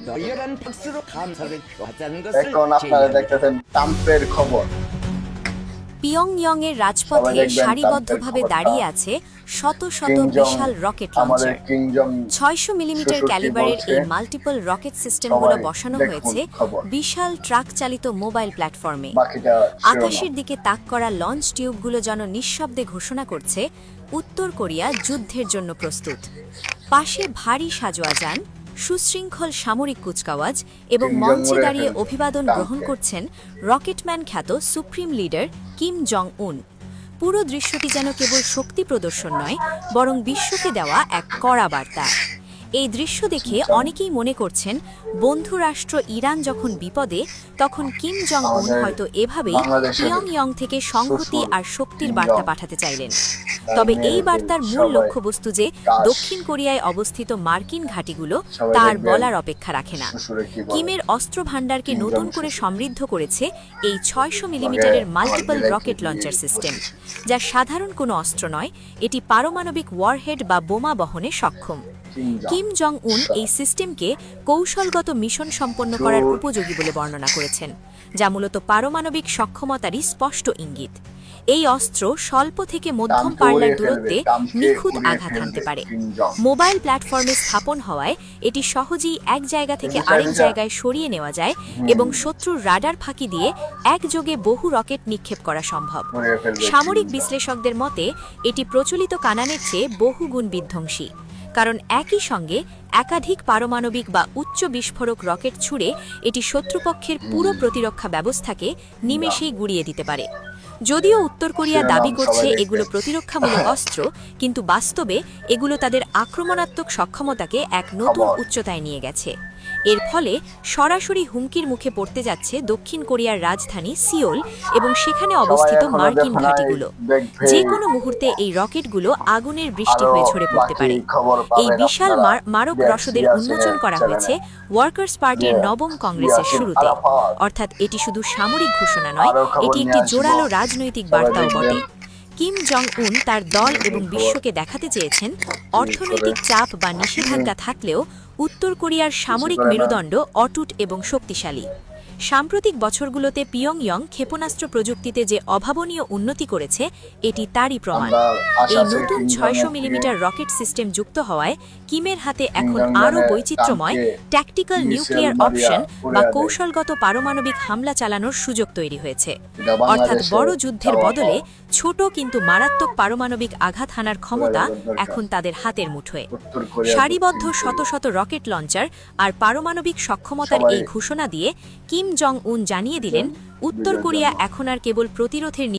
너희란 박수로 감사를 표하자는 것을 এখন আপনারা দেখতেছেন ট্রাম্পের খবর। পিয়ংইয়ংয়ের রাজপথে দেখবেন সারিবদ্ধভাবে ট্রাম্পের দাঁড়িয়ে খবরটা। আছে শত শত কিং জং বিশাল রকেট আমাদের লঞ্চার। কিং জং ৬০০ মিলিমিটার ৬৬ ক্যালিবারের বলছে, এই মাল্টিপল রকেট সিস্টেমগুলো সবাই বসানো দেখুন হয়েছে খবর। বিশাল ট্রাক চালিত মোবাইল প্ল্যাটফর্মে। বাকিটা আকাশের দিকে তাক করা লঞ্চ টিউবগুলো যেন নিঃশব্দে ঘোষণা করছে উত্তর কোরিয়া যুদ্ধের জন্য প্রস্তুত। পাশে ভারী সাজোয়া যান, সুশৃঙ্খল সামরিক কুচকাওয়াজ এবং কিম জং মঞ্চে উনের দাঁড়িয়ে একটা অভিবাদন টানকে। গ্রহণ করছেন রকেটম্যান খ্যাত সুপ্রিম লিডার কিম জং উন। পুরো দৃশ্যটি যেন কেবল শক্তি প্রদর্শন নয়, বরং বিশ্বকে দেওয়া এক কড়া বার্তা। এই দৃশ্য দেখে অনেকেই মনে করছেন বন্ধু রাষ্ট্র ইরান যখন বিপদে, তখন কিম জং উন হয়তো এভাবেই পিয়ংইয়ং থেকে সংহতি আর শক্তির বার্তা পাঠাতে চাইলেন। তবে এই বার্তার মূল লক্ষ্যবস্তু যে দক্ষিণ কোরিয়ায় অবস্থিত মার্কিন ঘাঁটিগুলো, তার বলার অপেক্ষা রাখে না। কিমের অস্ত্র ভাণ্ডারকে নতুন করে সমৃদ্ধ করেছে এই ৬০০ মিলিমিটারের মাল্টিপল রকেট লঞ্চার সিস্টেম, যা সাধারণ কোনো অস্ত্র নয়, এটি পারমাণবিক ওয়ারহেড বা বোমা বহনে সক্ষম। কিম জং উন এই সিস্টেমকে কৌশলগত মিশন সম্পন্ন করার উপযোগী বলে বর্ণনা করেছেন, যা মূলত পারমাণবিক সক্ষমতারই স্পষ্ট ইঙ্গিত। এই অস্ত্র স্বল্প থেকে মধ্যম পাল্লার দূরত্বে নিখুঁত আঘাত হানতে পারে। মোবাইল প্ল্যাটফর্মে স্থাপন হওয়ায় এটি সহজেই এক জায়গা থেকে আরেক জায়গায় সরিয়ে নেওয়া যায় এবং শত্রুর রাডার ফাঁকি দিয়ে একযোগে বহু রকেট নিক্ষেপ করা সম্ভব। সামরিক বিশ্লেষকদের মতে এটি প্রচলিত কানানের চেয়ে বহুগুণ বিধ্বংসী, কারণ একই সঙ্গে একাধিক পারমাণবিক বা উচ্চ বিস্ফোরক রকেট ছুড়ে এটি শত্রুপক্ষের পুরো প্রতিরক্ষা ব্যবস্থাকে নিমেষেই গুঁড়িয়ে দিতে পারে। যদিও উত্তর কোরিয়া দাবি করছে এগুলো প্রতিরক্ষামূলক অস্ত্র, কিন্তু বাস্তবে এগুলো তাদের আক্রমণাত্মক সক্ষমতাকে এক নতুন উচ্চতায় নিয়ে গেছে। এর ফলে সরাসরি হুমকির মুখে পড়তে যাচ্ছে দক্ষিণ কোরিয়ার রাজধানী সিওল এবং সেখানে অবস্থিত মার্কিন ঘাঁটিগুলো। যে কোনো মুহূর্তে এই রকেটগুলো আগুনের বৃষ্টি হয়ে ঝরে পড়তে পারে। এই বিশাল মারক রসদের উন্মোচন করা হয়েছে ওয়ার্কার্স পার্টির নবম কংগ্রেসের শুরুতে। অর্থাৎ এটি শুধু সামরিক ঘোষণা নয়, এটি একটি জোরালো রাজনৈতিক বার্তাও বটে। কিম জং উন তার দল এবং বিশ্বকে দেখাতে চেয়েছেন অর্থনৈতিক চাপ বা নিষেধাজ্ঞা থাকলেও উত্তর কোরিয়ার সামরিক মেরুদণ্ড অটুট এবং শক্তিশালী। সাম্প্রতিক বছরগুলোতে পিয়ংইয়ং ক্ষেপণাস্ত্র প্রযুক্তিতে যে অভাবনীয় উন্নতি করেছে, এটি তারই প্রমাণ। এই নতুন ৬০০ মিলিমিটার রকেট সিস্টেম যুক্ত হওয়ায় কিমের হাতে এখন আরও বৈচিত্র্যময় ট্যাকটিক্যাল নিউক্লিয়ার অপশন বা কৌশলগত পারমাণবিক হামলা চালানোর সুযোগ তৈরি হয়েছে। অর্থাৎ বড় যুদ্ধের বদলে ছোট কিন্তু মারাত্মক পারমাণবিক আঘাত হানার ক্ষমতা এখন তাদের হাতের মুঠোয়। সারিবদ্ধ শত শত রকেট লঞ্চার আর পারমাণবিক সক্ষমতার এই ঘোষণা দিয়ে কিম জং উন জানিয়ে দিলেন উত্তর কোরিয়া এখন আর কেবল প্রতিরোধের